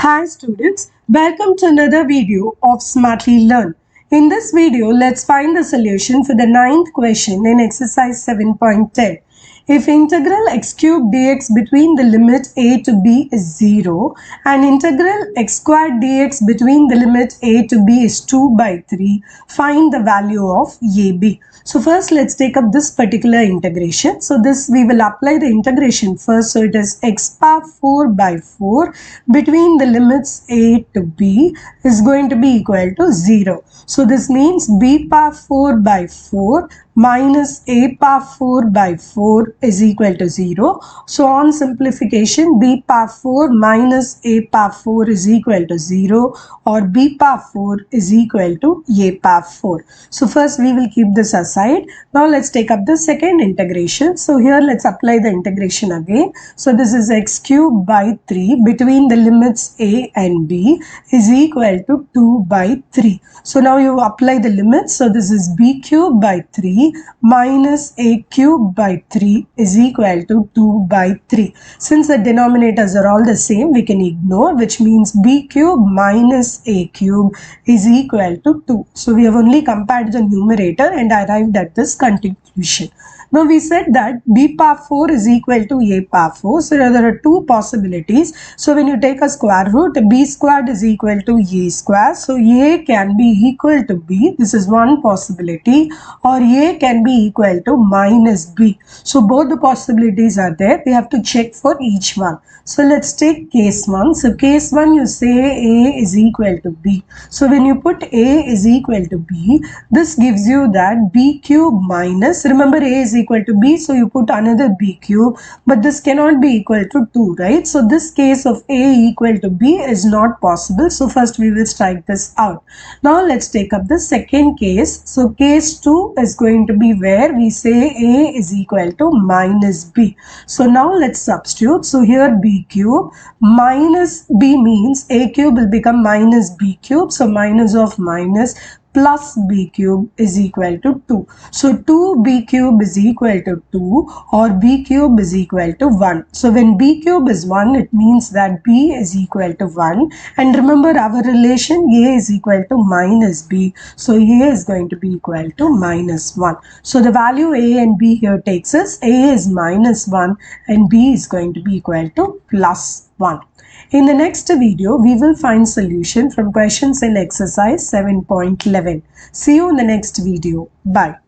Hi students, welcome to another video of Smartly Learn. In this video, let's find the solution for the ninth question in exercise 7.10. If integral x cube dx between the limit a to b is 0 and integral x squared dx between the limit a to b is 2 by 3, find the value of ab. So first let's take up this particular integration. So this we will apply the integration first. So it is x power 4 by 4 between the limits a to b is going to be equal to 0. So this means b power 4 by 4 minus a power 4 by 4 is equal to 0. So on simplification, b power 4 minus a power 4 is equal to 0, or b power 4 is equal to a power 4. So first we will keep this aside. Now let's take up the second integration. So here let's apply the integration again. So this is x cube by 3 between the limits a and b is equal to 2 by 3. So now you apply the limits. So this is b cube by 3 minus a cube by 3 is equal to 2 by 3. Since the denominators are all the same, we can ignore, which means b cube minus a cube is equal to 2. So we have only compared the numerator and arrived at this conclusion. Now we said that b power 4 is equal to a power 4. So there are two possibilities. So when you take a square root, b squared is equal to a square. So a can be equal to b. This is one possibility. Or a can be equal to minus b. So both the possibilities are there. We have to check for each one. So let's take case 1. So case 1, you say a is equal to b. So when you put a is equal to b, this gives you that b cube minus, remember a is equal to b, so you put another b cube, but this cannot be equal to 2, right? So this case of a equal to b is not possible. So first we will strike this out. Now let's take up the second case. So case 2 is going to be where we say a is equal to minus b. So now let's substitute. So here b cube minus b means a cube will become minus b cube. So minus of minus plus b cube is equal to 2. So 2b cube is equal to 2, or b cube is equal to 1. So when b cube is 1, it means that b is equal to 1. And remember our relation, a is equal to minus b. So a is going to be equal to minus 1. So the value a and b here takes us, a is minus 1 and b is going to be equal to plus 1. In the next video, we will find solution from questions in exercise 7.11. See you in the next video. Bye.